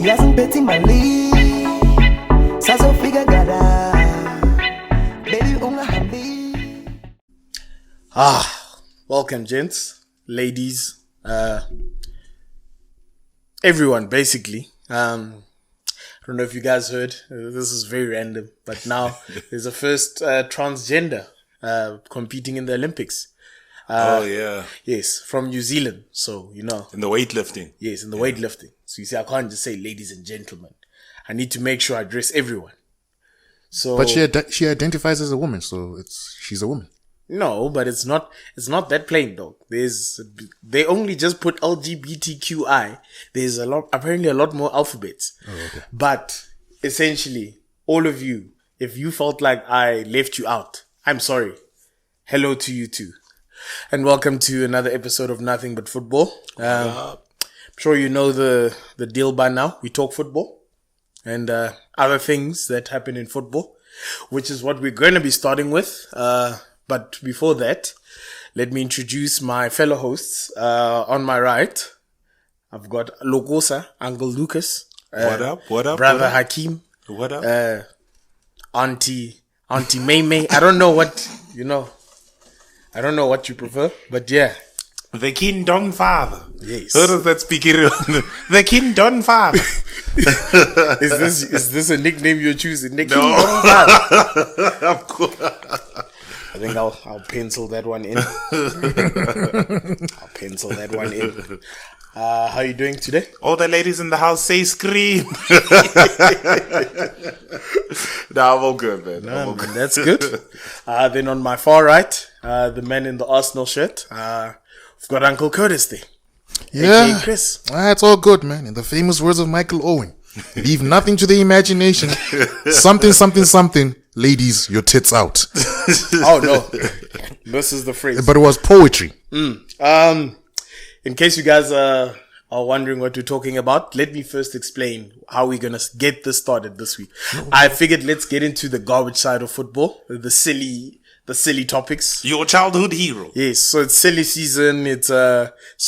hasn't betting my league. Saso figure gada. Baby unga hambi. Welcome gents, ladies, everyone basically. I don't know if you guys heard, this is very random, but now there's a first transgender competing in the Olympics. Yes, from New Zealand. So, you know. In the weightlifting. Yes, in the weightlifting. So you see, I can't just say ladies and gentlemen. I need to make sure I address everyone. So, but she identifies as a woman, so she's a woman. No, but it's not that plain though. They only just put LGBTQI. There's apparently a lot more alphabets. Oh, okay. But essentially, all of you, if you felt like I left you out, I'm sorry. Hello to you too. And welcome to another episode of Nothing But Football. I'm sure you know the deal by now. We talk football and other things that happen in football, which is what we're going to be starting with. But before that, let me introduce my fellow hosts. On my right, I've got Lokosa, Uncle Lucas. What up? Brother Hakeem. What up? Auntie May May. I don't know what you prefer, but yeah. The King Don Father. Yes. How does that speak in The King Don Father. Is this a nickname you're choosing? The King No. Don Father. Of course. I think I'll pencil that one in. How are you doing today? All the ladies in the house say scream. Nah, I'm all good, man. Man, that's good. Then on my far right, the man in the Arsenal shirt, we've got Uncle Curtis there. Yeah, AKA Chris. It's all good, man. In the famous words of Michael Owen, leave nothing to the imagination. Something. Ladies, your tits out. Oh no, this is the phrase. But it was poetry. In case you guys are wondering what we're talking about, let me first explain how we're gonna get this started this week. I figured let's get into the garbage side of football, the silly topics. Your childhood hero. Yes, so it's silly season. It's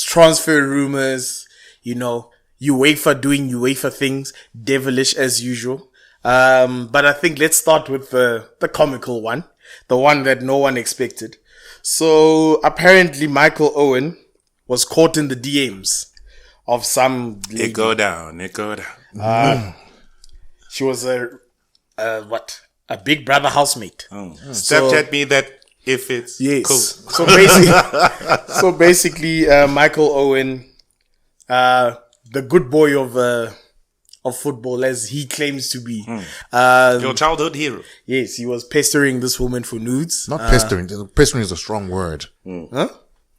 transfer rumors. You know, UEFA doing UEFA things, devilish as usual. But I think let's start with the comical one, the one that no one expected. So apparently Michael Owen was caught in the DMs of some lady. It go down. She was a Big Brother housemate. Snapchat me that if it's cool. So basically, Michael Owen, the good boy of football, as he claims to be. Your childhood hero. Yes, he was pestering this woman for nudes. Not pestering. Pestering is a strong word. Huh?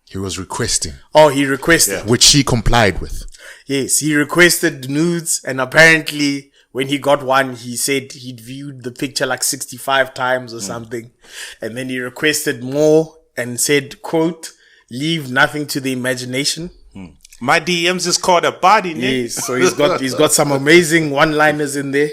He was requesting. Oh, he requested. Yeah. Which she complied with. Yes, he requested nudes, and apparently when he got one, he said he'd viewed the picture like 65 times or something. And then he requested more and said, quote, leave nothing to the imagination. My DMs just caught a body, Nick. Yes, so he's got some amazing one-liners in there.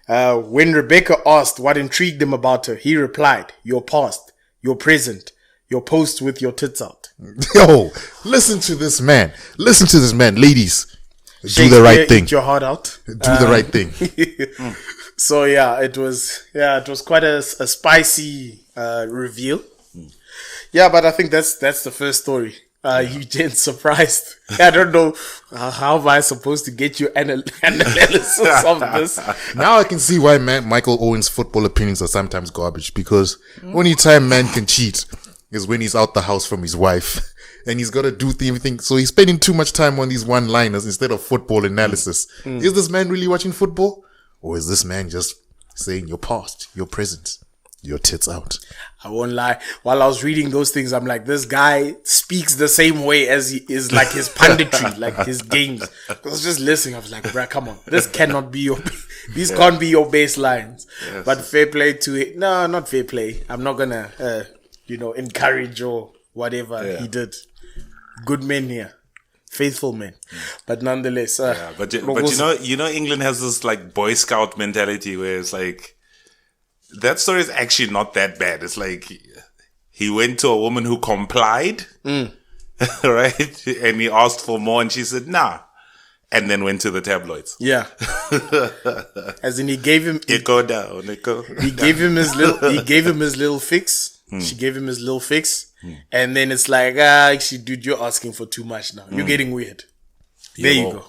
When Rebecca asked what intrigued him about her, he replied, your past, your present, your post with your tits out. Yo, listen to this man. Ladies. Do the right thing. Eat your heart out. Do the right thing. So it was quite a spicy reveal. Yeah, but I think that's the first story. You gents surprised. I don't know how am I supposed to get your analysis of this. Now I can see why Michael Owen's football opinions are sometimes garbage, because only time man can cheat is when he's out the house from his wife and he's got to do everything. So he's spending too much time on these one-liners instead of football analysis. Is this man really watching football? Or is this man just saying your past, your present, your tits out? I won't lie. While I was reading those things, I'm like, this guy speaks the same way as he is like his punditry, like his games. I was just listening. I was like, bruh, come on. This cannot be these can't be your baselines. Yes. But fair play to it. No, not fair play. I'm not gonna, encourage or whatever he did. Good men here. Faithful men. But nonetheless, but you know, England has this like Boy Scout mentality where it's like, that story is actually not that bad. It's like he went to a woman who complied, right? And he asked for more and she said, nah. and then went to the tabloids. Yeah. As in, he gave him. It go down. He gave him his little fix. She gave him his little fix, and then it's like, actually, dude, you're asking for too much now. You're getting weird. There you go.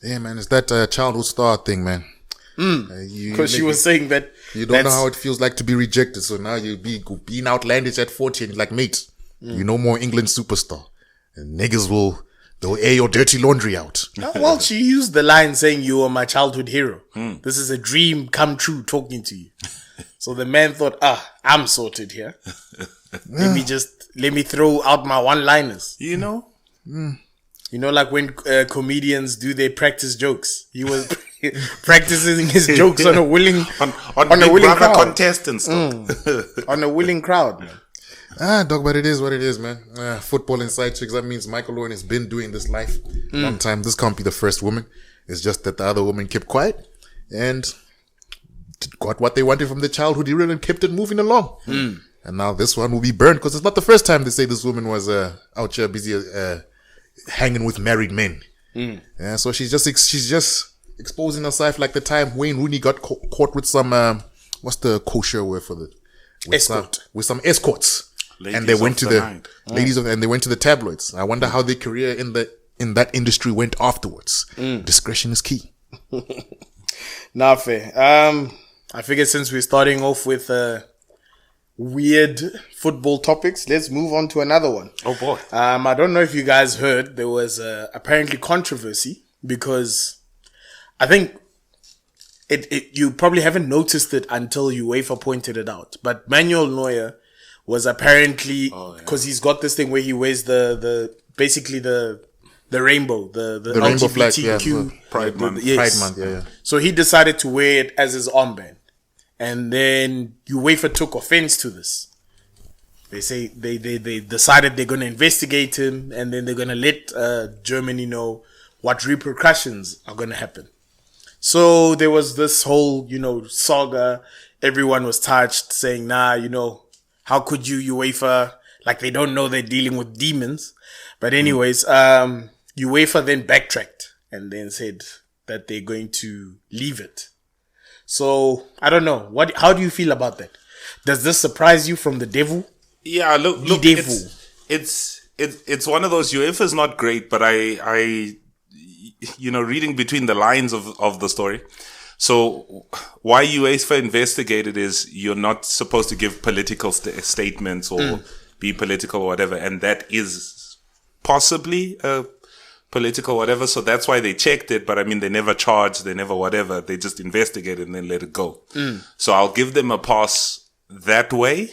Yeah, man, it's that childhood star thing, man. Because she was saying that you don't know how it feels like to be rejected. So now you'll be being outlandish at 40 and you're like, mate, you're no more England superstar. And niggas they'll air your dirty laundry out. Well, she used the line saying you are my childhood hero. This is a dream come true talking to you. So the man thought, I'm sorted here. Let me throw out my one-liners. You know? You know, like when comedians do their practice jokes. He was practicing his jokes on a willing on a willing crowd. Contestants. On a willing crowd, man. Dog, but it is what it is, man. Football and side chicks, that means Michael Owen has been doing this life long time. This can't be the first woman. It's just that the other woman kept quiet and got what they wanted from the childhood hero and kept it moving along. And now this one will be burned because it's not the first time they say this woman was out here busy hanging with married men. Yeah, so she's just exposing herself like the time Wayne Rooney got caught with some what's the kosher word for the escort with some escorts. Ladies and they went to the night. and they went to the tabloids. I wonder how their career in that industry went afterwards. Discretion is key. Nah, fair. I figure since we're starting off with weird football topics, let's move on to another one. Oh boy. I don't know if you guys heard, there was apparently controversy because I think you probably haven't noticed it until UEFA pointed it out. But Manuel Neuer was apparently, because he's got this thing where he wears basically the rainbow, the rainbow flag, LGBTQ Pride Month. Yes. Pride Month, yeah. So he decided to wear it as his armband. And then UEFA took offense to this. They say they decided they're going to investigate him and then they're going to let Germany know what repercussions are going to happen. So there was this whole, saga. Everyone was touched saying, how could you, UEFA, like they don't know they're dealing with demons. But anyways, UEFA then backtracked and then said that they're going to leave it. So I don't know. How do you feel about that? Does this surprise you from the devil? Yeah, look, devil. It's one of those. UEFA is not great, but I reading between the lines of the story. So why UEFA investigated is you're not supposed to give political statements or be political or whatever, and that is possibly political whatever. So that's why they checked it. But I mean, they never charged, they never whatever. They just investigated and then let it go. So I'll give them a pass that way.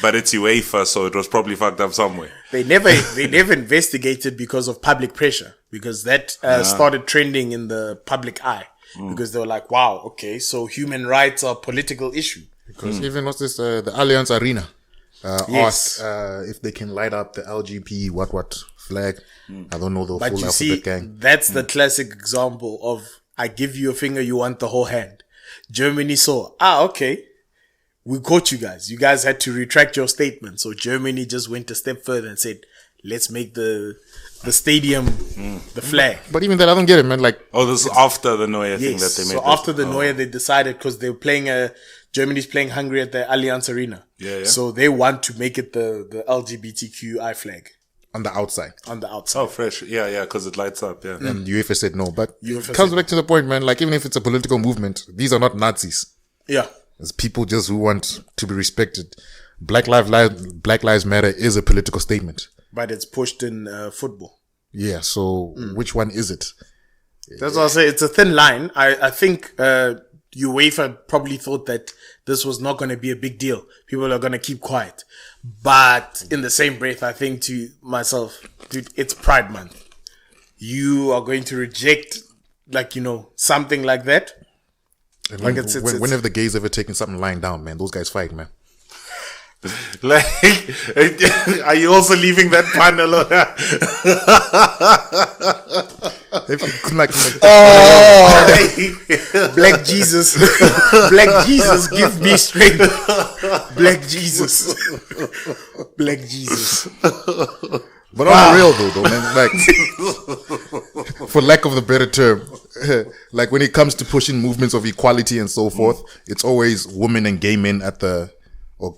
But it's UEFA, so it was probably fucked up somewhere. They never investigated because of public pressure, because that started trending in the public eye. Because they were like, wow, okay, so human rights are a political issue. Because even what's this, the Allianz Arena Yes. asked if they can light up the LGBT what flag. I don't know the But full you alphabet see, gang. that's the classic example of I give you a finger, you want the whole hand. Germany saw, okay, we caught you guys. You guys had to retract your statement. So Germany just went a step further and said, let's make the stadium the flag. But even that, I don't get it, man. Like, this is after the Neuer thing that Yes. they made. So after the Neuer, they decided, because they were playing Germany's playing Hungary at the Allianz Arena. Yeah. So they want to make it the LGBTQI flag on the outside. on the outside. Oh, fresh. Yeah, because it lights up. Yeah. And UEFA said no. But UEFA it comes said back to the point, man. Like, even if it's a political movement, these are not Nazis. Yeah. It's people just who want to be respected. Black Lives Matter is a political statement. But it's pushed in football. Yeah, so which one is it? That's what I say. It's a thin line. I think UEFA probably thought that this was not going to be a big deal. People are going to keep quiet. But in the same breath, I think to myself, dude, it's Pride Month. You are going to reject, something like that. And Like when have the gays ever taken something lying down, man? Those guys fight, man. Like, are you also leaving that pun alone? Black Jesus. Black Jesus, give me strength. Black Jesus. Black Jesus. But on the real though, man, like, for lack of a better term, like when it comes to pushing movements of equality and so forth, it's always women and gay men or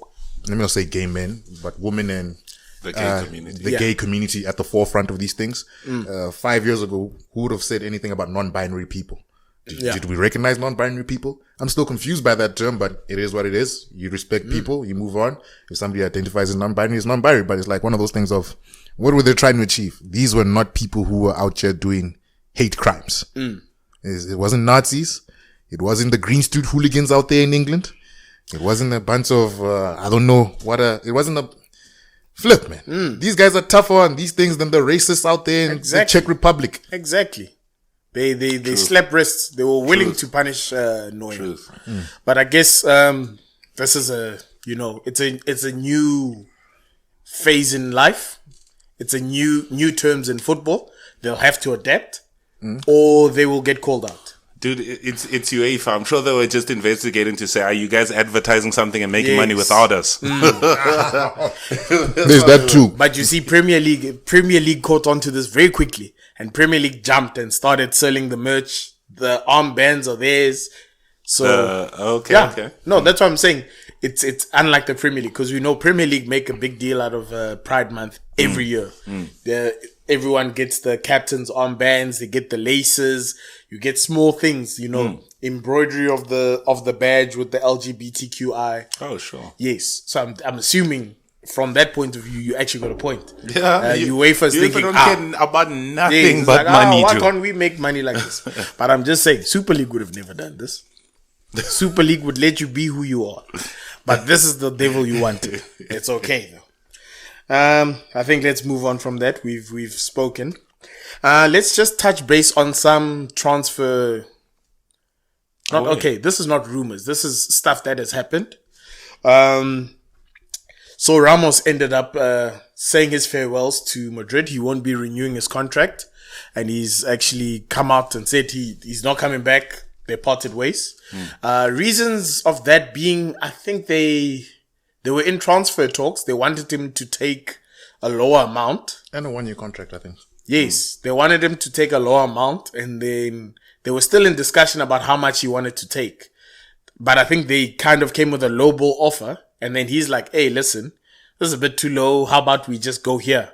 let me not say gay men, but women and the gay community. The gay community at the forefront of these things. 5 years ago, who would have said anything about non-binary people? Did we recognize non-binary people? I'm still confused by that term, but it is what it is. You respect people, you move on. If somebody identifies as non-binary, it's non-binary, but it's like one of those things of, what were they trying to achieve? These were not people who were out here doing hate crimes. It wasn't Nazis. It wasn't the Green Street hooligans out there in England. It wasn't a bunch of, I don't know it wasn't a flip, man. These guys are tougher on these things than the racists out there in the Czech Republic. Exactly. They slapped wrists. They were willing to punish Neuer. But I guess this is it's a new phase in life. It's a new terms in football. They'll have to adapt, or they will get called out. Dude, it's UEFA. I'm sure they were just investigating to say, are you guys advertising something and making money without us? There's that too. But you see, Premier League caught on to this very quickly, and Premier League jumped and started selling the merch. The armbands are theirs. So okay. No, that's what I'm saying. It's unlike the Premier League, because we know Premier League make a big deal out of Pride Month every year. Everyone gets the captain's armbands, they get the laces, you get small things, embroidery of the badge with the LGBTQI. Oh, sure. Yes. So I'm assuming from that point of view, you actually got a point. Yeah. UEFA's thinking, don't care about nothing but money. Why can't we make money like this? But I'm just saying, Super League would have never done this. Super League would let you be who you are. But this is the devil you wanted. It's okay though. I think let's move on from that. We've spoken. Let's just touch base on some transfer. This is not rumors. This is stuff that has happened. So Ramos ended up saying his farewells to Madrid. He won't be renewing his contract, and he's actually come out and said he's not coming back. They parted ways. Reasons of that being, I think they were in transfer talks. They wanted him to take a lower amount. And a 1-year contract, I think. Yes, they wanted him to take a lower amount, and then they were still in discussion about how much he wanted to take. But I think they kind of came with a lowball offer, and then he's like, hey, listen, this is a bit too low. How about we just go here?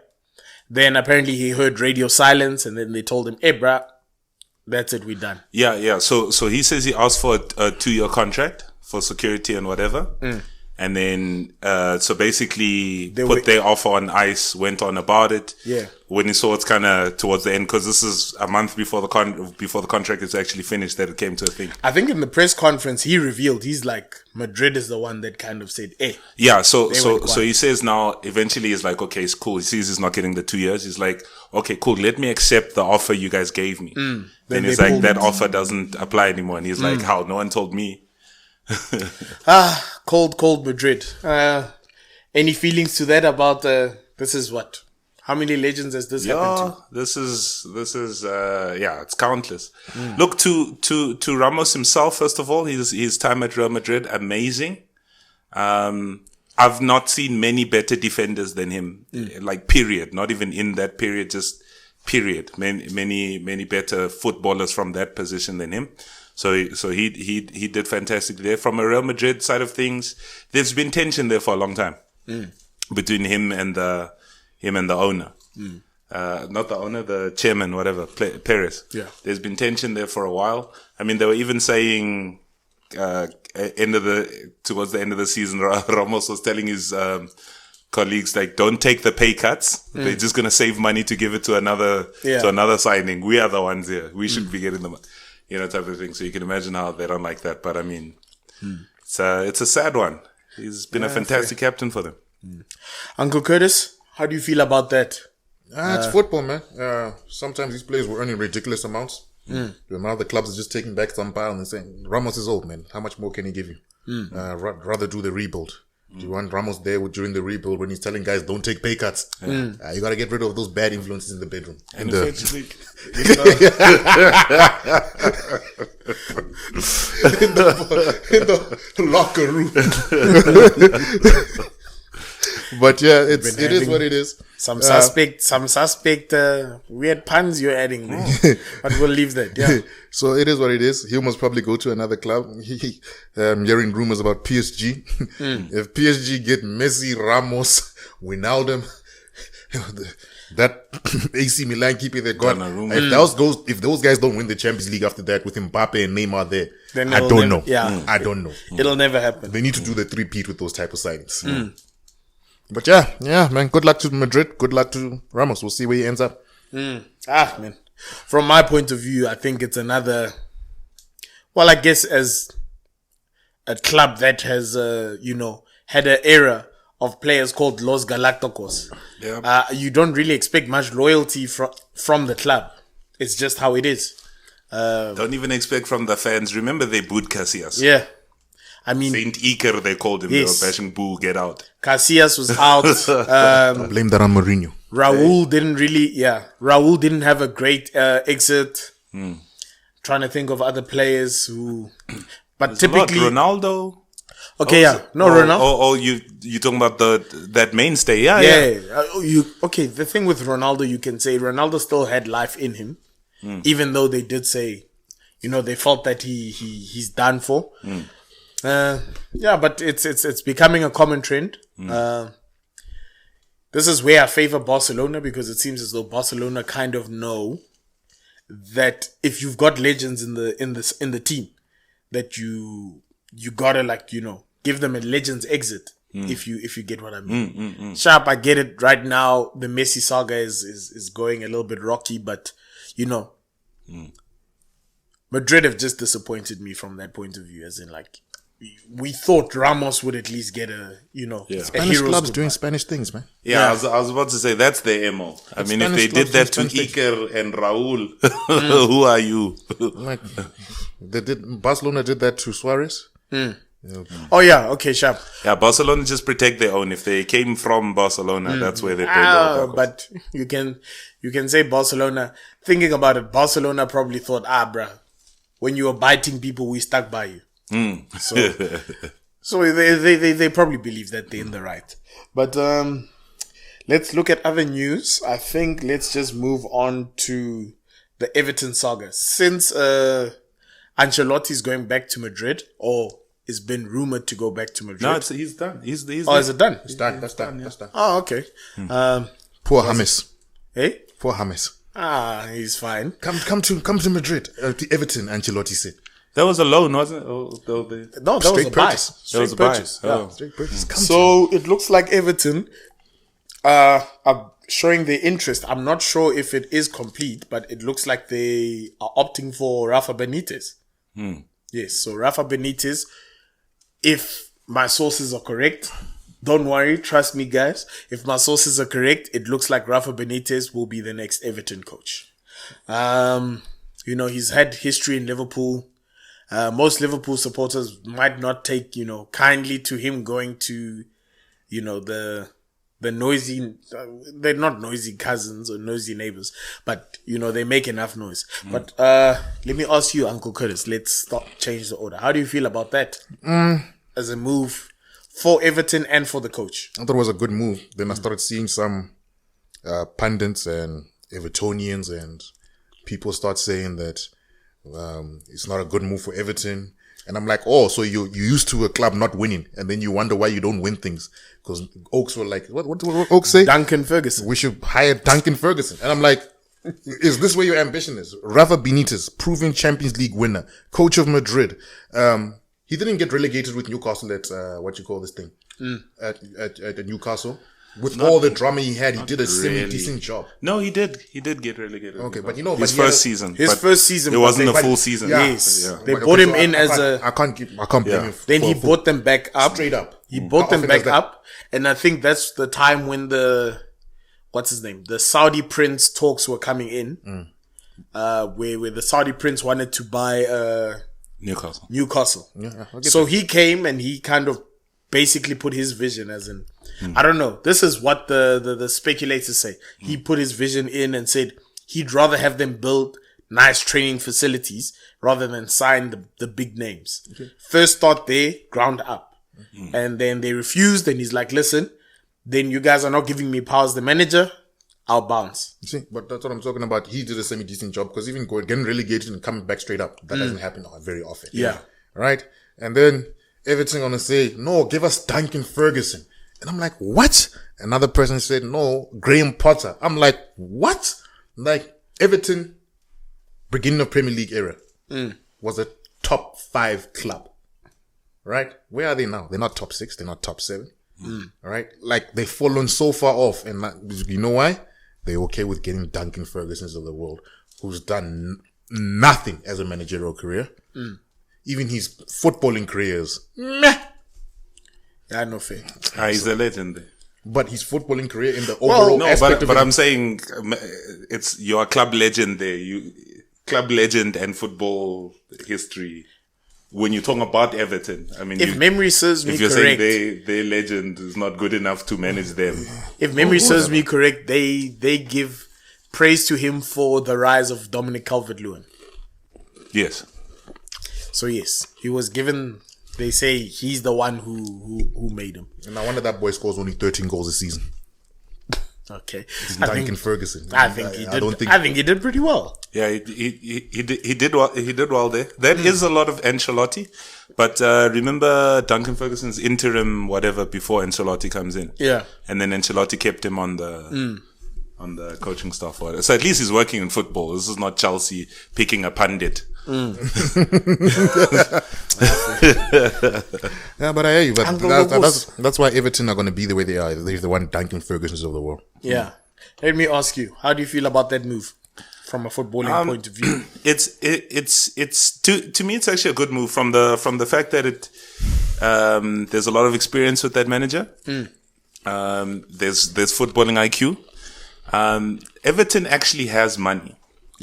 Then apparently he heard radio silence, and then they told him, hey, bruh, that's it, we're done. Yeah. So he says he asked for a 2-year contract for security and whatever. And then, so basically put their offer on ice, went on about it. Yeah. When he saw it's kind of towards the end, because this is a month before the contract is actually finished, that it came to a thing. I think in the press conference, he revealed, he's like, Madrid is the one that kind of said, hey. Yeah. So he says now, eventually he's like, okay, it's cool. He sees he's not getting the 2 years. He's like, okay, cool. Let me accept the offer you guys gave me. Then he's like, that offer doesn't apply anymore. And he's like, how? No one told me. Cold Madrid. Any feelings to that about, this is what? How many legends has this happened to? This is it's countless. Look, to Ramos himself, first of all, his time at Real Madrid, amazing. I've not seen many better defenders than him, like period, not even in that period, just period. Many better footballers from that position than him. So he did fantastically there. From a Real Madrid side of things, there's been tension there for a long time between him and the owner. Not the owner, the chairman, whatever, Perez. Yeah. There's been tension there for a while. I mean, they were even saying towards the end of the season, Ramos was telling his colleagues, like, don't take the pay cuts. They're just gonna save money to give it to another signing. We are the ones here. We should be getting the money. Type of thing. So you can imagine how they don't like that. But I mean, it's a sad one. He's been a fantastic captain for them. Uncle Curtis, how do you feel about that? It's football, man. Sometimes these players were earning ridiculous amounts. Now the clubs are just taking back some pile and saying, Ramos is old, man. How much more can he give you? Rather do the rebuild. Do you want Ramos there during the rebuild when he's telling guys don't take pay cuts? You got to get rid of those bad influences in the bedroom. And eventually, in the locker room. But yeah, it is having what it is. Some suspect weird puns you're adding there. But we'll leave that. Yeah. So it is what it is. He must probably go to another club. Hearing rumors about PSG. If PSG get Messi, Ramos, Wijnaldum, that AC Milan keeper they got. If those guys don't win the Champions League after that with Mbappe and Neymar there, Then I don't know. Yeah. I don't know. It'll never happen. They need to do the three-peat with those type of signings. But yeah, man. Good luck to Madrid. Good luck to Ramos. We'll see where he ends up. Man. From my point of view, I think it's another. Well, I guess as a club that has, had an era of players called Los Galacticos. Yeah. You don't really expect much loyalty from the club. It's just how it is. Don't even expect from the fans. Remember they booed Casillas. Yeah. I mean, Saint Iker, they called him. Yes. They were bashing, boo, get out. Casillas was out. Blame that on Mourinho. Raul didn't have a great exit. Trying to think of other players who, but typically Ronaldo. Okay, yeah, no, Ronaldo. Oh, you talking about that mainstay? Yeah. The thing with Ronaldo, you can say Ronaldo still had life in him, even though they did say, they felt that he's done for. But it's becoming a common trend. This is where I favor Barcelona because it seems as though Barcelona kind of know that if you've got legends in the team, that you gotta give them a legends exit if you get what I mean. Sharp, I get it. Right now, the Messi saga is going a little bit rocky, but Madrid have just disappointed me from that point of view. As in, we thought Ramos would at least get a Spanish clubs doing Spanish things, man. Yeah, I was about to say that's their MO. I mean, if they did that to Iker and Raul, who are you? Barcelona did that to Suarez. Oh yeah, okay, sharp. Yeah, Barcelona just protect their own. If they came from Barcelona, that's where they pay their but you can say Barcelona. Thinking about it, Barcelona probably thought, bruh, when you were biting people, we stuck by you. So they probably believe that they're in the right. But let's look at other news. I think let's just move on to the Everton saga. Since Ancelotti's going back to Madrid, or it's been rumored to go back to Madrid. No, he's done. He's is it done? It's done. That's done. Oh, okay. Poor James. Hey? Poor James. He's fine. Come to Madrid. To Everton, Ancelotti said. That was a loan, wasn't it? No, that was a buy. Straight purchase. Yeah. Straight purchase. So it looks like Everton are showing their interest. I'm not sure if it is complete, but it looks like they are opting for Rafa Benitez. Yes, so Rafa Benitez, if my sources are correct, don't worry, trust me guys. If my sources are correct, it looks like Rafa Benitez will be the next Everton coach. He's had history in Liverpool. Most Liverpool supporters might not take, kindly to him going to, the noisy, they're not noisy cousins or noisy neighbors, but, they make enough noise. But, let me ask you, Uncle Curtis, let's change the order. How do you feel about that? As a move for Everton and for the coach? I thought it was a good move. Then I started seeing some, pundits and Evertonians and people start saying that, it's not a good move for Everton. And I'm like, so you used to a club not winning, and then you wonder why you don't win things. Because Oaks were like, what Oaks say? Duncan Ferguson. We should hire Duncan Ferguson. And I'm like, is this where your ambition is? Rafa Benitez, proven Champions League winner, coach of Madrid. He didn't get relegated with Newcastle at, at Newcastle. With all the drama he had, he did a semi-decent job. No, he did. He did get relegated. Okay, but his first season. It wasn't a full season. Yes, they brought him in as a. I can't blame him. Then he brought them back up. Straight up. He brought them back up, and I think that's the time when the Saudi prince talks were coming in, where the Saudi prince wanted to buy Newcastle. Yeah, so he came and he kind of basically put his vision as in. I don't know. This is what the speculators say. He put his vision in and said he'd rather have them build nice training facilities rather than sign the big names. Okay. First start there, ground up. And then they refused, and he's like, listen, then you guys are not giving me power as the manager, I'll bounce. You see, but that's what I'm talking about. He did a semi-decent job because even getting relegated and coming back straight up, that doesn't happen very often. Yeah. Right? And then Everton gonna say, no, give us Duncan Ferguson. And I'm like, what? Another person said, no, Graham Potter. I'm like, what? Like, Everton, beginning of Premier League era, was a top 5 club. Right? Where are they now? They're not top 6. They're not top 7. Right? Like, they've fallen so far off. And you know why? They're okay with getting Duncan Fergusons of the world, who's done nothing as a managerial career. Even his footballing careers, meh. Yeah, no fair. He's a legend there. But his footballing career in the overall No, aspect but of I'm saying you're a club legend there. Club legend and football history. When you're talking about Everton, I mean, If memory serves me if you're correct, saying their legend is not good enough to manage them, if memory serves me correct, they give praise to him for the rise of Dominic Calvert-Lewin. yes. So yes, he was given. They say he's the one who made him. And I wonder that boy scores only 13 goals a season. Okay, Duncan Ferguson. I think he did pretty well. Yeah, he did well there. That is a lot of Ancelotti, but remember Duncan Ferguson's interim whatever before Ancelotti comes in. Yeah, and then Ancelotti kept him on the coaching staff. So at least he's working in football. This is not Chelsea picking a pundit. Yeah, but I hear you. But that's why Everton are going to be the way they are. They're the one Duncan Fergusons of the world. Yeah. Let me ask you, how do you feel about that move from a footballing point of view? It's to me it's actually a good move from the fact that there's a lot of experience with that manager. There's footballing IQ. Everton actually has money,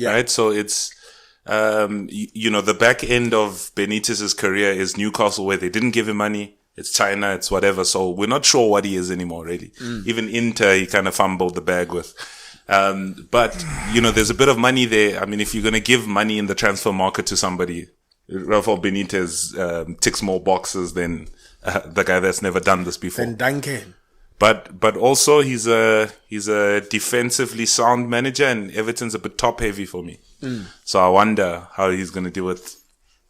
right? So it's the back end of Benitez's career is Newcastle, where they didn't give him money. It's China, it's whatever. So we're not sure what he is anymore, really. Even Inter, he kind of fumbled the bag with. But there's a bit of money there. I mean, if you're going to give money in the transfer market to somebody, Rafael Benitez ticks more boxes than the guy that's never done this before. And Duncan. But also he's a defensively sound manager, and Everton's a bit top heavy for me. So I wonder how he's going to deal with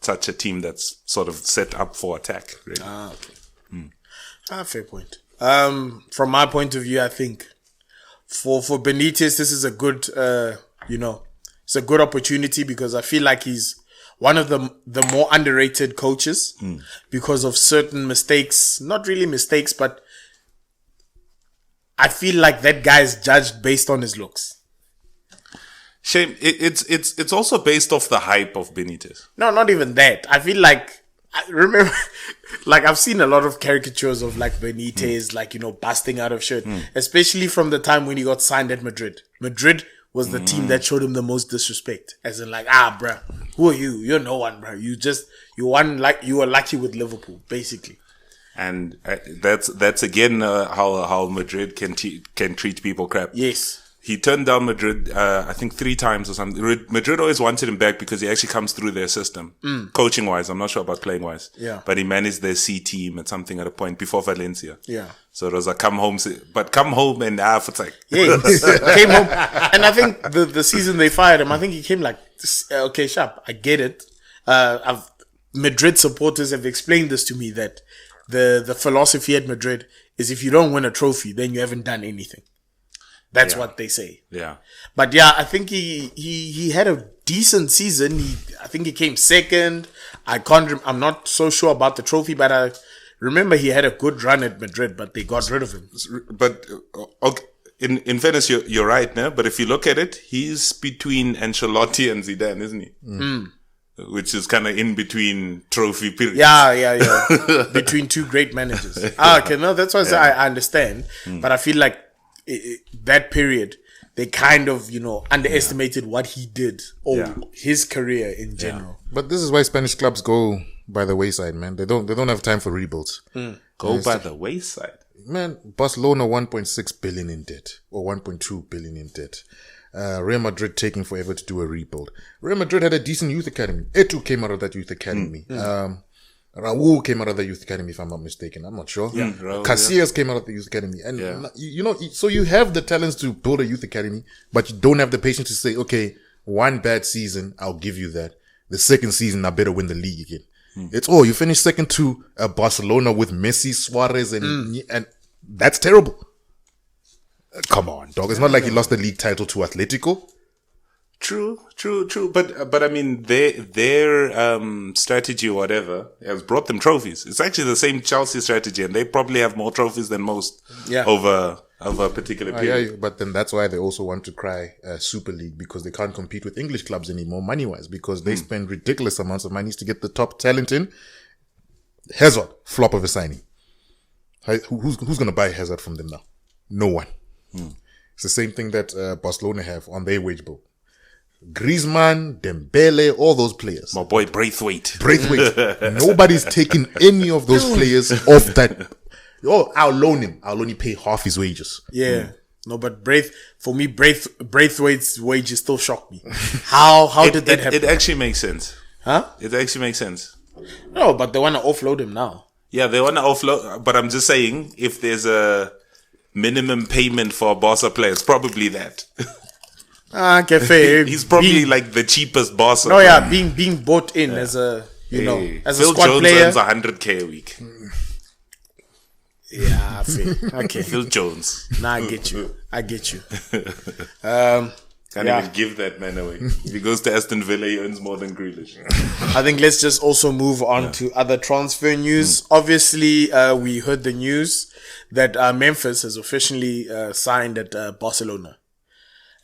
such a team that's sort of set up for attack. Really. Okay. Fair point. From my point of view, I think for Benitez, this is a good, it's a good opportunity because I feel like he's one of the more underrated coaches because of certain mistakes. Not really mistakes, but I feel like that guy is judged based on his looks. Shame. It's also based off the hype of Benitez. No, not even that. I feel like, I remember, like I've seen a lot of caricatures of like Benitez, busting out of shirt, especially from the time when he got signed at Madrid. Madrid was the team that showed him the most disrespect. As in bruh, who are you? You're no one, bruh. You were lucky with Liverpool, basically. And that's again how Madrid can treat people crap. Yes. He turned down Madrid, I think 3 times or something. Madrid always wanted him back because he actually comes through their system. Coaching wise, I'm not sure about playing wise. Yeah. But he managed their C team at something at a point before Valencia. Yeah. So it was a come home and half. It's like. Yeah, came home. And I think the season they fired him, I think he came like, okay, sharp, I get it. Madrid supporters have explained this to me that the philosophy at Madrid is if you don't win a trophy, then you haven't done anything. That's what they say. Yeah. But yeah, I think he had a decent season. I think he came second. I'm not so sure about the trophy, but I remember he had a good run at Madrid, but they got rid of him. But okay, in fairness, you're right, no? But if you look at it, he's between Ancelotti and Zidane, isn't he? Which is kind of in between trophy periods. Yeah. Between two great managers. Okay, no, that's why I understand. But I feel like that period, they kind of, underestimated what he did or his career in general. But this is why Spanish clubs go by the wayside, man. They don't have time for rebuilds. Go by the wayside. Man, Barcelona 1.6 billion in debt or 1.2 billion in debt. Real Madrid taking forever to do a rebuild. Real Madrid had a decent youth academy. Etu came out of that youth academy. Raul came out of the youth academy, if I'm not mistaken. I'm not sure. Raul, Casillas came out of the youth academy. And, so you have the talents to build a youth academy, but you don't have the patience to say, okay, one bad season, I'll give you that. The second season, I better win the league again. It's, you finished second to Barcelona with Messi, Suarez, and that's terrible. Come on, dog. It's not like he lost the league title to Atletico. True. But I mean, their strategy or whatever has brought them trophies. It's actually the same Chelsea strategy, and they probably have more trophies than most over a particular period. Yeah, but then that's why they also want to cry Super League, because they can't compete with English clubs anymore money-wise, because they spend ridiculous amounts of money to get the top talent in. Hazard, flop of a signing. Who's going to buy Hazard from them now? No one. It's the same thing that Barcelona have on their wage bill. Griezmann, Dembele, all those players. My boy Braithwaite. Nobody's taking any of those players off that. I'll loan him. I'll only pay half his wages. Yeah. No, but Braithwaite's wages still shock me. How did that happen? It actually makes sense. Huh? It actually makes sense. No, but they want to offload him now. Yeah, they want to offload. But I'm just saying, if there's a minimum payment for a Barca player, it's probably that. Okay, fair. He's probably like the cheapest Barca. No, yeah, being bought in as a as Phil a squad Jones player. earns 100k a week. Yeah, fair. Okay. Phil Jones. Nah, I get you. Can't even give that man away. If he goes to Aston Villa, he earns more than Grealish. I think let's just also move on to other transfer news. Obviously, we heard the news that Memphis has officially signed at Barcelona.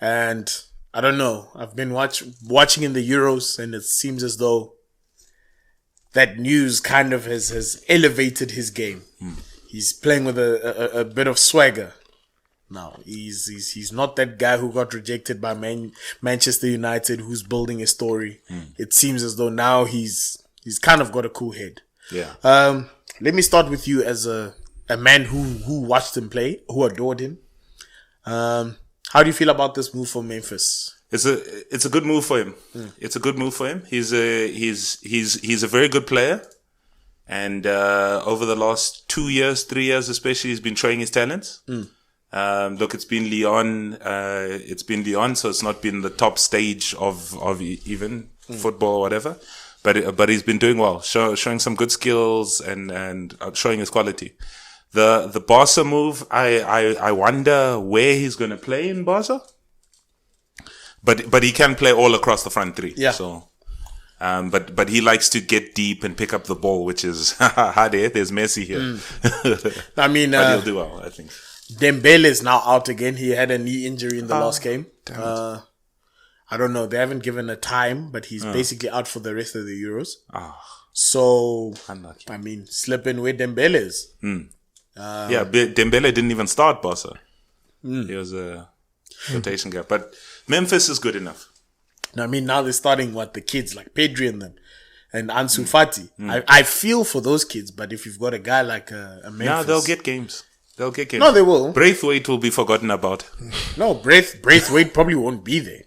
And I don't know. I've been watching in the Euros, and it seems as though that news kind of has elevated his game. He's playing with a bit of swagger now. He's not that guy who got rejected by Manchester United, who's building a story. It seems as though now he's kind of got a cool head. Yeah. Let me start with you as a man who watched him play, who adored him. How do you feel about this move for Memphis? It's a good move for him. It's a good move for him. He's a very good player, and over the last 2 years, 3 years especially, he's been showing his talents. Look, it's been Lyon, so it's not been the top stage of even football or whatever, but he's been doing well, showing some good skills and showing his quality. The Barca move, I wonder where he's going to play in Barca. But he can play all across the front three. Yeah. So, but he likes to get deep and pick up the ball, which is there's Messi here. I mean, but he'll do well, I think. Dembele is now out again. He had a knee injury in the last game. I don't know. They haven't given a time, but he's basically out for the rest of the Euros. So, Unlucky. I mean, slip in where Dembele is. Dembele didn't even start Barca. He was a rotation guy. But Memphis is good enough. I mean, now they're starting the kids like Pedri and Ansu Fati. I feel for those kids, but if you've got a guy like a Memphis... No, they'll get games. No, they will. Braithwaite will be forgotten about. No, Braithwaite probably won't be there.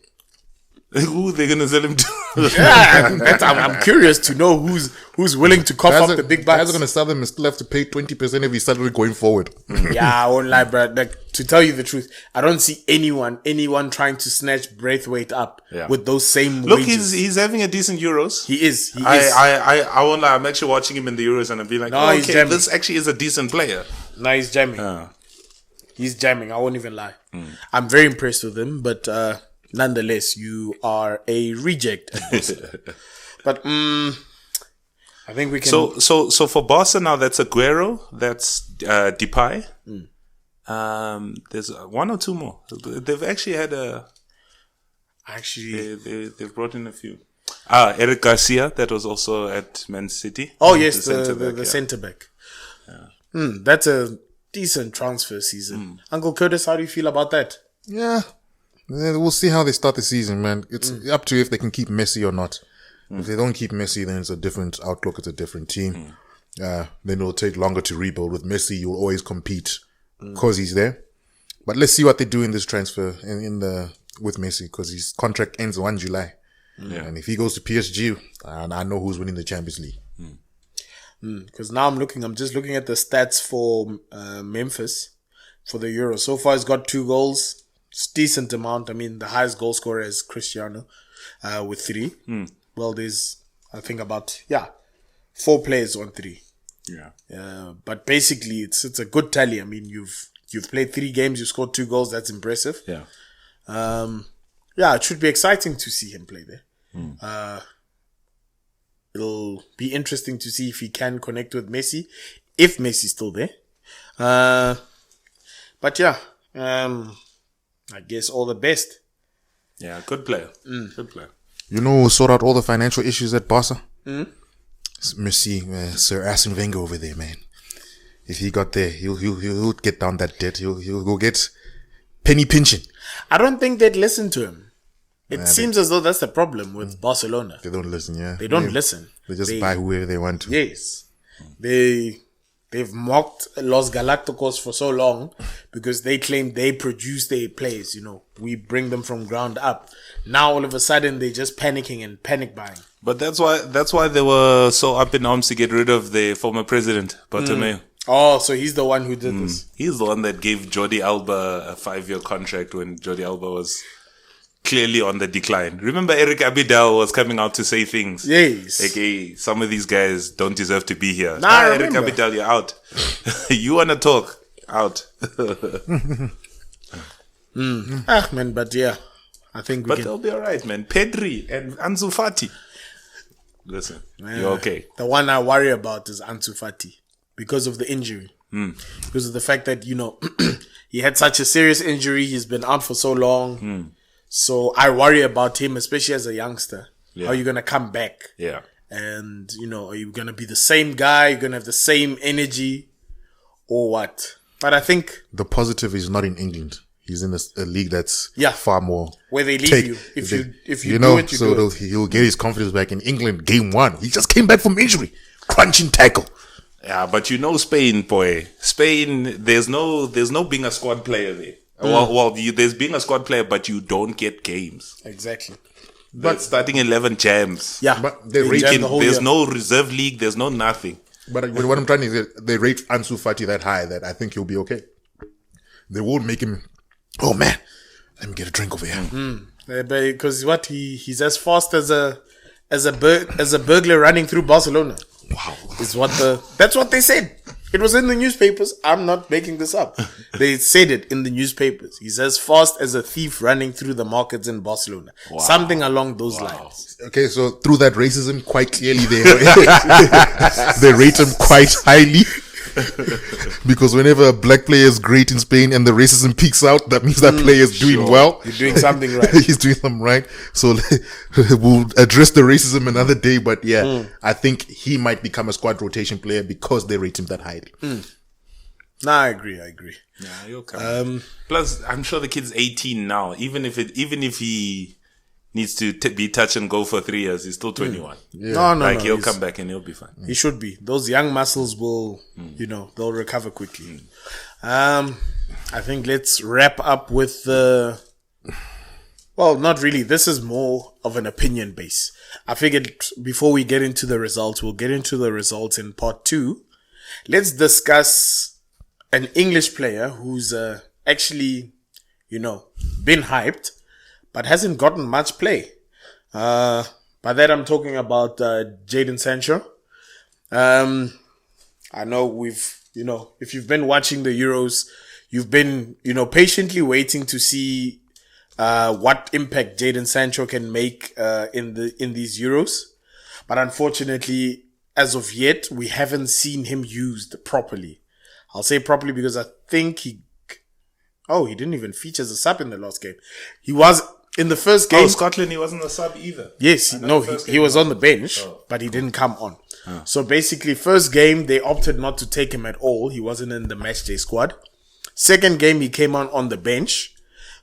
Who they're gonna sell him to? Yeah, I'm curious to know who's willing to cough up the big bucks. Guys are gonna sell them and still have to pay 20% of his salary going forward. Yeah, I won't lie, bro. Like, to tell you the truth, I don't see anyone trying to snatch Braithwaite up with those same wages. He's having a decent Euros. He is. I won't lie. I'm actually watching him in the Euros and I'll be like, okay, this actually is a decent player. No, he's jamming. He's jamming. I won't even lie. I'm very impressed with him, but nonetheless, you are a reject at Barca. But I think we can. So for Barca now, that's Aguero, that's Depay. There's one or two more. They've actually had they've brought in a few. Eric Garcia, that was also at Man City. Oh yes, the centre back. That's a decent transfer season. Uncle Curtis, how do you feel about that? Yeah. We'll see how they start the season, man. It's up to if they can keep Messi or not. If they don't keep Messi, then it's a different outlook. It's a different team. Then it'll take longer to rebuild. With Messi, you'll always compete because he's there. But let's see what they do in this transfer with Messi, because his contract ends 1 July. And if he goes to PSG, I know who's winning the Champions League. Because now I'm just looking at the stats for Memphis for the Euro. So far, he's got 2 goals. It's decent amount. I mean, the highest goal scorer is Cristiano with 3. Well, there's, I think, about 4 players on 3. Yeah. But basically, it's a good tally. I mean, you've played 3 games, you scored 2 goals. That's impressive. Yeah. It should be exciting to see him play there. It'll be interesting to see if he can connect with Messi, if Messi's still there. But I guess all the best. Yeah, good player. Good player. You know who sort out all the financial issues at Barca? Messi, Sir Arsene Wenger over there, man. If he got there, he'll get down that debt. He'll go get penny pinching. I don't think they'd listen to him. It seems as though that's the problem with Barcelona. They don't listen, yeah. They don't listen. They just buy whoever they want to. Yes. They've mocked Los Galacticos for so long because they claim they produce their players. You know, we bring them from ground up. Now all of a sudden they're just panicking and panic buying. But that's why they were so up in arms to get rid of the former president, Bartomeu. Oh, so he's the one who did this. He's the one that gave Jordi Alba a 5-year contract when Jordi Alba was clearly on the decline. Remember Eric Abidal was coming out to say things. Yes. Like, hey, some of these guys don't deserve to be here. I Eric remember. Abidal, you're out. You want to talk? Out. Man, but I think we But can. they'll be all right, man. Pedri and Ansu Fati. Listen, you're okay. The one I worry about is Ansu Fati because of the injury. Because of the fact that, he had such a serious injury. He's been out for so long. So I worry about him, especially as a youngster. How are you going to come back? Yeah. And, are you going to be the same guy? You're going to have the same energy or what? But I think The positive is not in England. He's in a league that's Yeah. far more. where they leave you. If you do it, you so do it. he'll get his confidence back in England. Game 1, he just came back from injury, crunching tackle. Yeah, but Spain, boy. Spain, there's no being a squad player there. There's being a squad player, but you don't get games. Exactly. But starting 11 jams. Yeah. But they They rate jam him- the whole There's year. no reserve league. There's no nothing. But what I'm trying to say, they rate Ansu Fati that high that I think he'll be okay. They won't make him, oh man, let me get a drink over here. Because he's as fast as a burglar running through Barcelona. Wow. That's what they said. It was in the newspapers. I'm not making this up. They said it in the newspapers. He's as fast as a thief running through the markets in Barcelona. Something along those lines. Okay, so through that racism, quite clearly they rate him quite highly. Because whenever a black player is great in Spain and the racism peaks out, that means that player is doing well. You're doing something right. He's doing something right. So we'll address the racism another day. But I think he might become a squad rotation player because they rate him that highly. Nah, I agree. Yeah, you'll come. Plus, I'm sure the kid's 18 now. Even if he needs to be touch and go for 3 years, he's still 21. No. He'll come back and he'll be fine. He should be. Those young muscles will, they'll recover quickly. I think let's wrap up with well, not really. This is more of an opinion base. I figured before we get into the results, we'll get into the results in part 2. Let's discuss an English player who's actually, been hyped, but hasn't gotten much play. By that I'm talking about Jadon Sancho. I know if you've been watching the Euros, you've been, patiently waiting to see what impact Jadon Sancho can make in these Euros. But unfortunately, as of yet, we haven't seen him used properly. I'll say properly because I think he didn't even feature as a sub in the last game. He was in the first game. Scotland, he wasn't a sub either. Yes, he was on the bench, but he didn't come on. So basically, first game, they opted not to take him at all. He wasn't in the matchday squad. Second game, he came on the bench,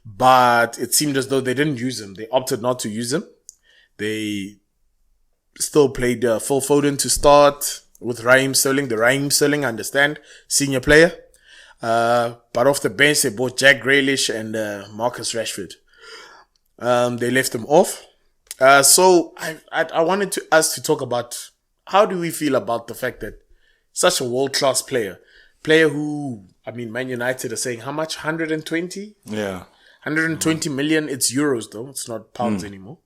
but it seemed as though they didn't use him. They opted not to use him. They still played Phil Foden to start with Raheem Sterling. The Raheem Sterling, I understand, senior player. But off the bench, they bought Jack Grealish and Marcus Rashford. They left him off. So I wanted us to talk about how do we feel about the fact that Such a world-class player. Player who, I mean, Man United are saying how much? 120? Yeah. 120 million. It's euros though. It's not pounds anymore.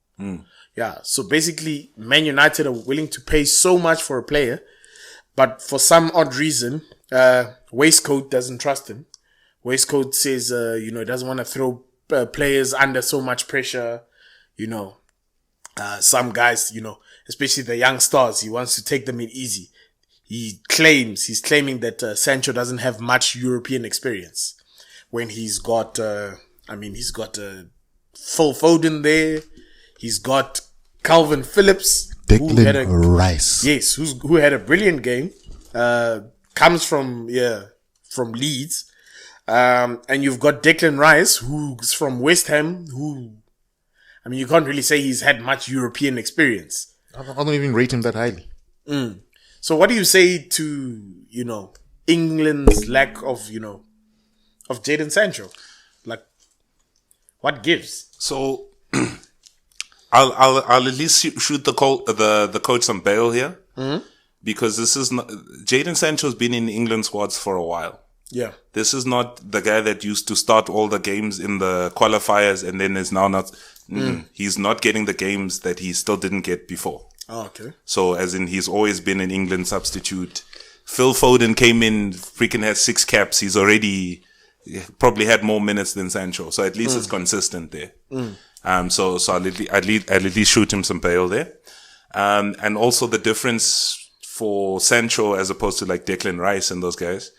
Yeah. So basically, Man United are willing to pay so much for a player, but for some odd reason, Waistcoat doesn't trust him. Waistcoat says, doesn't want to throw players under so much pressure. Some guys, especially the young stars, he wants to take them in easy. He's claiming that Sancho doesn't have much European experience when he's got, he's got Phil Foden there. He's got Calvin Phillips. Declan Rice. Yes, who had a brilliant game. Comes from Leeds. And you've got Declan Rice, who's from West Ham, you can't really say he's had much European experience. I don't even rate him that highly. So what do you say to, England's lack of Jadon Sancho? Like, what gives? So, I'll at least shoot the coach some bail here. Because this is not, Jadon Sancho's been in England squads for a while. Yeah. This is not the guy that used to start all the games in the qualifiers and then is now not. He's not getting the games that he still didn't get before. Oh, okay. So, as in, he's always been an England substitute. Phil Foden came in, freaking has 6 caps. He's already probably had more minutes than Sancho. So, at least it's consistent there. So I'll at least shoot him some bail there. And also the difference for Sancho as opposed to like Declan Rice and those guys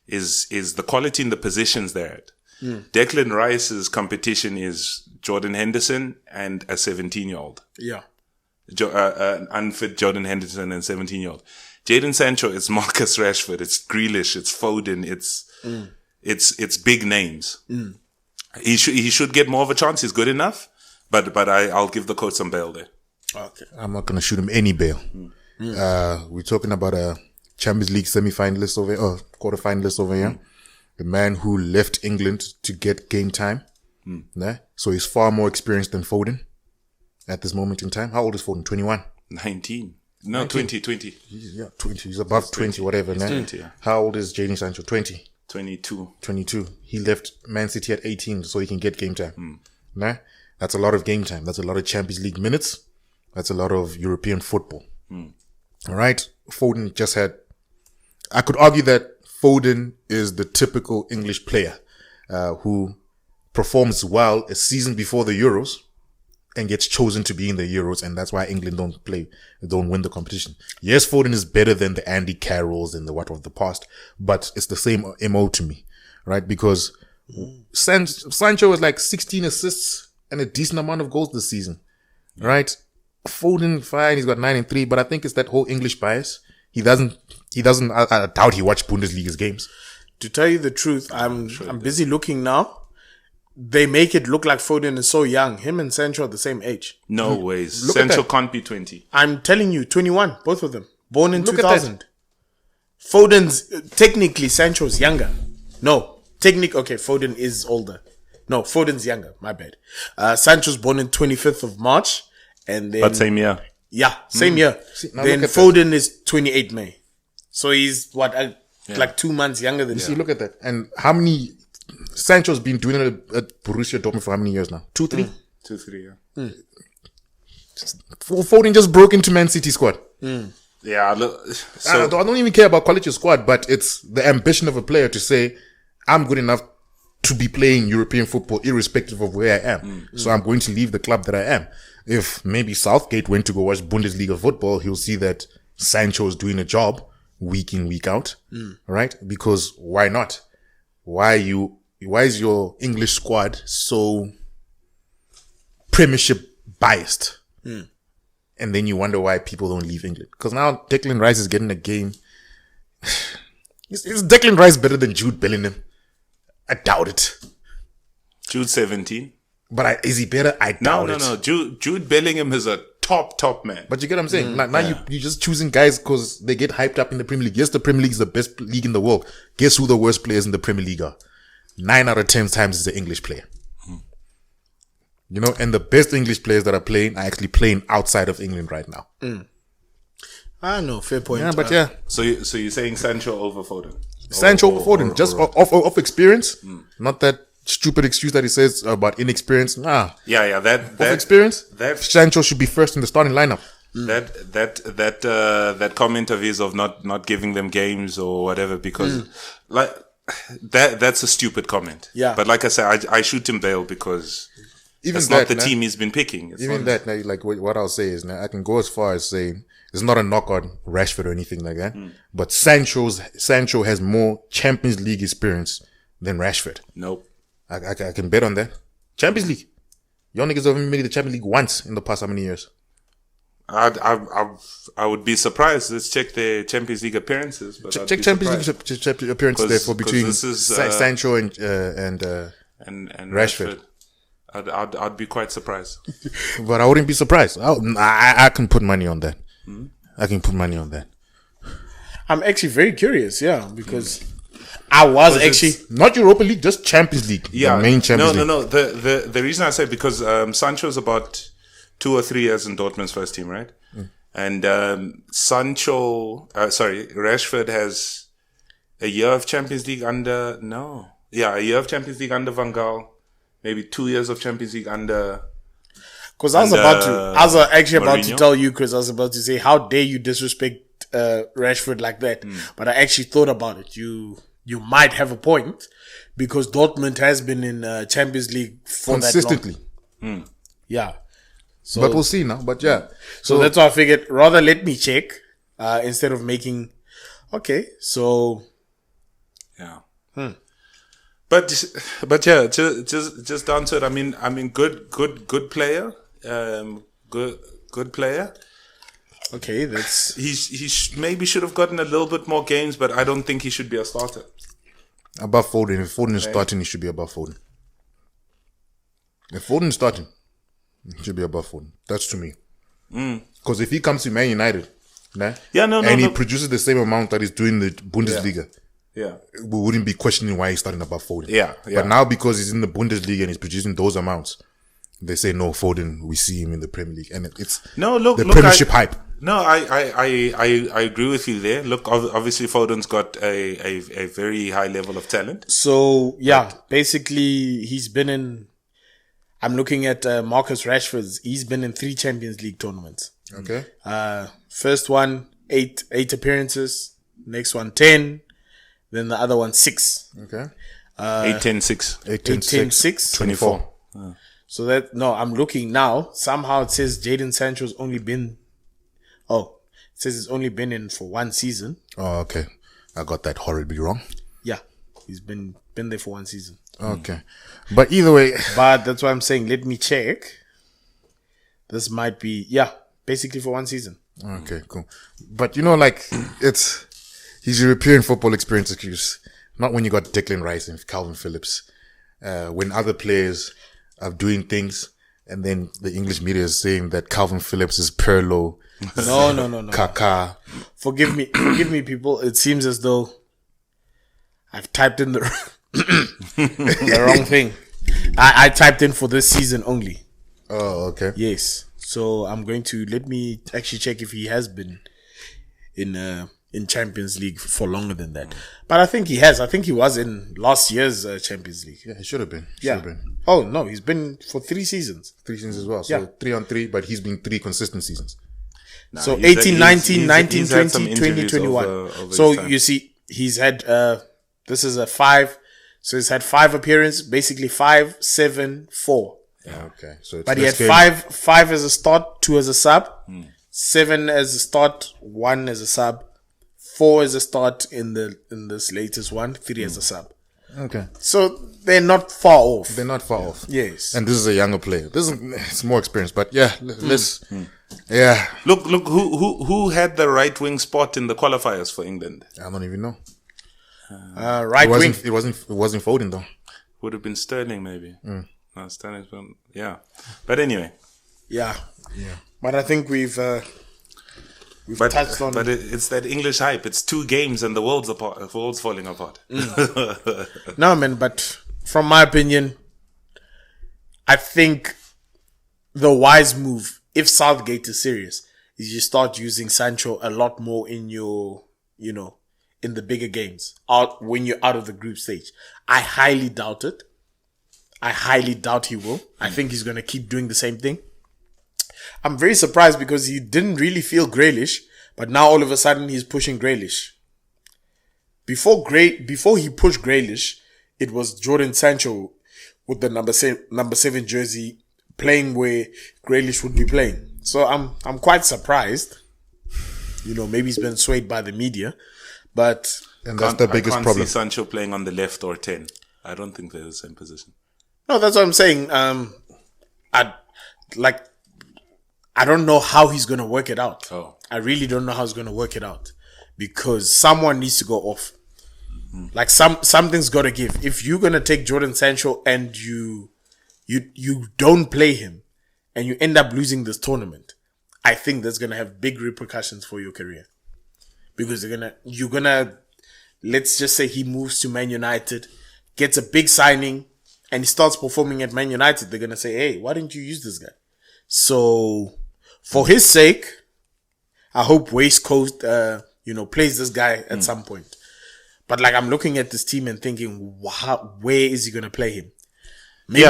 is the quality in the positions they're at. Declan Rice's competition is Jordan Henderson and a 17-year-old. Yeah. Unfit Jordan Henderson and 17-year-old. Jadon Sancho, it's Marcus Rashford, it's Grealish, it's Foden, it's big names. He should get more of a chance. He's good enough, but I'll give the coach some bail there. Okay. I'm not gonna shoot him any bail. We're talking about a Champions League semi-finalist over here, quarter-finalist over here. The man who left England to get game time. Nah? So he's far more experienced than Foden at this moment in time. How old is Foden? 21? 19. No, 20. Yeah, 20. He's above 20, whatever. Nah? 20, yeah. How old is Jadon Sancho? 20. 22. He left Man City at 18 so he can get game time. Nah? That's a lot of game time. That's a lot of Champions League minutes. That's a lot of European football. All right. Foden just had, I could argue that Foden is the typical English player, who performs well a season before the Euros and gets chosen to be in the Euros. And that's why England don't win the competition. Yes, Foden is better than the Andy Carrolls and the what of the past, but it's the same MO to me, right? Because Sancho is like 16 assists and a decent amount of goals this season, right? Foden, fine, he's got 9 and 3, but I think it's that whole English bias. He doesn't, I doubt he watched Bundesliga's games. To tell you the truth, I'm busy looking now. They make it look like Foden is so young. Him and Sancho are the same age. No ways. Look at Sancho that. can't be 20. I'm telling you, 21, both of them. Born in Look at 2000. Foden's, technically, Sancho's younger. No, okay, Foden is older. No, Foden's younger, my bad. Sancho's born in 25th of March. And then, But same year. yeah, same year. now Then look at Foden is 28 May. So he's like 2 months younger than See, look at that. And how many, Sancho's been doing it at Borussia Dortmund for how many years now? 2, 3? 2, 3, yeah. Foden just broke into Man City squad. Yeah, look, I don't even care about quality of squad, but it's the ambition of a player to say, I'm good enough to be playing European football irrespective of where I am. So I'm going to leave the club that I am. If maybe Southgate went to go watch Bundesliga football, he'll see that Sancho is doing a job week in, week out. Right? Because why not? Why is your English squad so Premiership biased? And then you wonder why people don't leave England. Because now Declan Rice is getting a game. Is Declan Rice better than Jude Bellingham? I doubt it. Jude 17. But is he better? I doubt it. No. Jude Bellingham is a top man. But you get what I'm saying? Now you're just choosing guys because they get hyped up in the Premier League. Yes, the Premier League is the best league in the world. Guess who the worst players in the Premier League are? 9 out of 10 times is the English player. And the best English players that are playing are actually playing outside of England right now. I know, fair point. Yeah, but yeah. So you're saying Sancho over Foden? Sancho over Foden, just off experience. Not that stupid excuse that he says about inexperience. Nah. Yeah. That experience. that Sancho should be first in the starting lineup. That comment of his of not giving them games or whatever, because like that's a stupid comment. Yeah. But like I said, I shoot him bail because it's not the team he's been picking. It's Even not, that, like what I'll say is, now I can go as far as saying it's not a knock on Rashford or anything like that, but Sancho has more Champions League experience than Rashford. nope. I can bet on that. Champions League. Y'all niggas have only made the Champions League once in the past how many years? I would be surprised. Let's check their Champions League appearances. But Check Champions League appearances there for between this is, Sancho and Rashford. I'd be quite surprised. But I wouldn't be surprised. I can put money on that. I can put money on that. I'm actually very curious, because I was actually Not Europa League, just Champions League. Yeah, the main Champions League. No. The reason I say because Sancho's about 2 or 3 years in Dortmund's first team, right? And Rashford has a year of Champions League under. A year of Champions League under Van Gaal. Maybe 2 years of Champions League under. because I was about to Mourinho. tell you, Chris. I was about to say, how dare you disrespect Rashford like that? But I actually thought about it. You might have a point because Dortmund has been in Champions League for Consistently. that long. Yeah. So, But we'll see now. But yeah. so that's why I figured rather let me check instead of making. Okay, so Yeah. But yeah, just down to it. I mean, good player. Good player. okay, that's Maybe should have gotten a little bit more games, but I don't think he should be a starter. Above Foden. If Foden is starting, he should be above Foden. If Foden is starting, he should be above Foden. That's to me. Because if he comes to Man United, he produces the same amount that he's doing the Bundesliga, we wouldn't be questioning why he's starting above Foden. Yeah. But now because he's in the Bundesliga and he's producing those amounts, they say no, Foden. We see him in the Premier League, and it's the Premiership hype. No, I agree with you there. Look, obviously Foden's got a very high level of talent. so basically he's been in. I'm looking at Marcus Rashford's. He's been in 3 Champions League tournaments. Okay. First one, 8 appearances. Next one, 10. Then the other one, 6. Okay. 8-10-6. 8-10-6. 24. So I'm looking now. Somehow it says Jadon Sancho's only been. Oh, it says it's only been in for 1 season. Oh, okay. I got that horribly wrong. Yeah, he's been there for 1 season. Okay. But either way, But that's why I'm saying, let me check. This might be, basically for 1 season. okay, cool. But it's his European football experience excuse. Not when you got Declan Rice and Calvin Phillips. When other players are doing things and then the English media is saying that Calvin Phillips is Pirlo. No. Kaká. Forgive me, people. It seems as though I've typed in the wrong thing. I typed in for this season only. Oh, okay. Yes. So I'm going to let me actually check if he has been in Champions League for longer than that. But I think he has. I think he was in last year's Champions League. Yeah, he should have been. Oh no, he's been for 3 seasons. 3 seasons as well. So 3 on 3, but he's been 3 consistent seasons. So 18, 19, 19, he's had 20, some 20, injuries 21. over So his time. you see, he's had, this is a 5. So he's had 5 appearances, basically 5, 7, 4. Yeah, okay. So But he had 5 as a start, 2 as a sub, 7 as a start, 1 as a sub, 4 as a start in this latest one, 3 as a sub. Okay. So they're not far off. They're not far off. Yes. And this is a younger player. It's more experience, but let's. Yeah. Look, who had the right wing spot in the qualifiers for England? I don't even know. Right wing. It wasn't Foden though. Would have been Sterling, maybe. No, Sterling's been, But anyway. Yeah. But I think we've touched on. But it's that English hype. It's 2 games and the world's falling apart. No, man, but from my opinion, I think the wise move, if Southgate is serious, is you start using Sancho a lot more in your, in the bigger games, out when you're out of the group stage. I highly doubt it. I highly doubt he will. I think he's going to keep doing the same thing. I'm very surprised because he didn't really feel Grealish, but now all of a sudden he's pushing Grealish. Before he pushed Grealish, it was Jordan Sancho with the number 7 jersey playing where Grealish would be playing. So I'm quite surprised. Maybe he's been swayed by the media, but And that's the biggest I can't problem. see Sancho playing on the left or 10. I don't think they're the same position. no, that's what I'm saying. I don't know how he's going to work it out. Oh. I really don't know how he's going to work it out because someone needs to go off. Like something's got to give. If you're going to take Jordan Sancho and you don't play him and you end up losing this tournament, I think that's going to have big repercussions for your career. Because you're going to, let's just say he moves to Man United, gets a big signing, and he starts performing at Man United. They're going to say, hey, why didn't you use this guy? So, for his sake, I hope West Coast, plays this guy at some point. But I'm looking at this team and thinking, where is he going to play him? Maybe,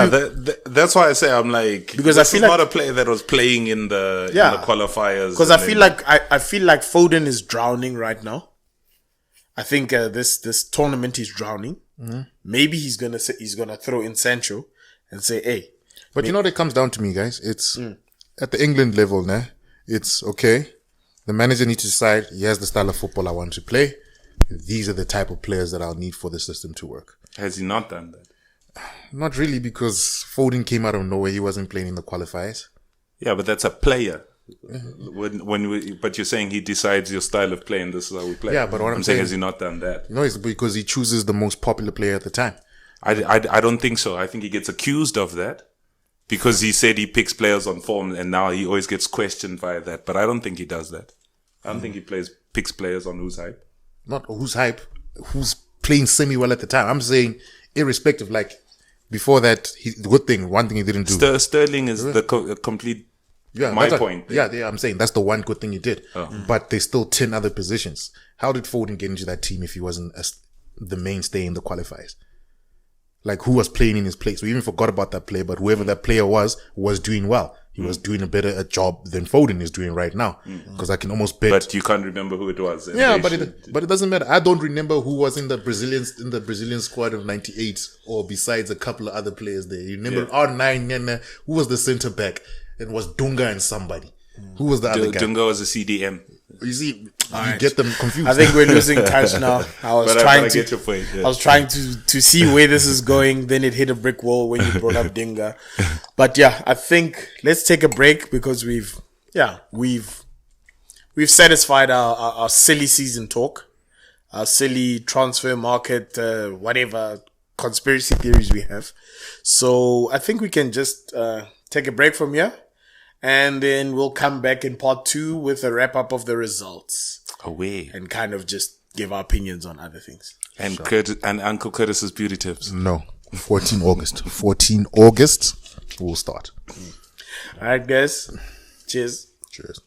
that's why I say I'm like, because this I feel is like not a player that was playing in the qualifiers. Because I feel like Foden is drowning right now. I think this tournament is drowning. Mm-hmm. Maybe he's gonna throw in Sancho and say, hey. But you know what it comes down to, me, guys? It's at the England level, nah? It's okay. The manager needs to decide, here's the style of football I want to play. These are the type of players that I'll need for the system to work. Has he not done that? Not really, because Foden came out of nowhere. He wasn't playing in the qualifiers. Yeah, but that's a player. But you're saying he decides your style of play and this is how we play. Yeah, but what I'm saying, has he not done that? No, it's because he chooses the most popular player at the time. I don't think so. I think he gets accused of that because he said he picks players on form and now he always gets questioned by that. But I don't think he does that. I don't think he picks players on who's hype. Not who's hype, who's playing semi-well at the time. I'm saying irrespective, before that, the good thing, one thing he didn't do. Sterling is the complete point. Yeah, I'm saying that's the one good thing he did. Oh. But there's still 10 other positions. How did Foden get into that team if he wasn't the mainstay in the qualifiers? Who was playing in his place? We even forgot about that player, but whoever that player was doing well. He was doing a better job than Foden is doing right now. Because I can almost bet. But you can't remember who it was. Yeah, but it doesn't matter. I don't remember who was in the Brazilian squad of 98 or besides a couple of other players there. You remember R9, who was the centre back? It was Dunga and somebody. Who was the other guy? Dunga was a CDM. You see, get them confused. I think we're losing touch now. I was trying get your point. Yeah. I was trying to see where this is going. Then it hit a brick wall when you brought up Dinga. But yeah, I think let's take a break because we've satisfied our silly season talk, our silly transfer market, whatever conspiracy theories we have. So I think we can just take a break from here. And then we'll come back in part 2 with a wrap up of the results. Away. And kind of just give our opinions on other things. And and Uncle Curtis's beauty tips. No. 14 August. 14 August, we'll start. All right, guys. Cheers. Cheers.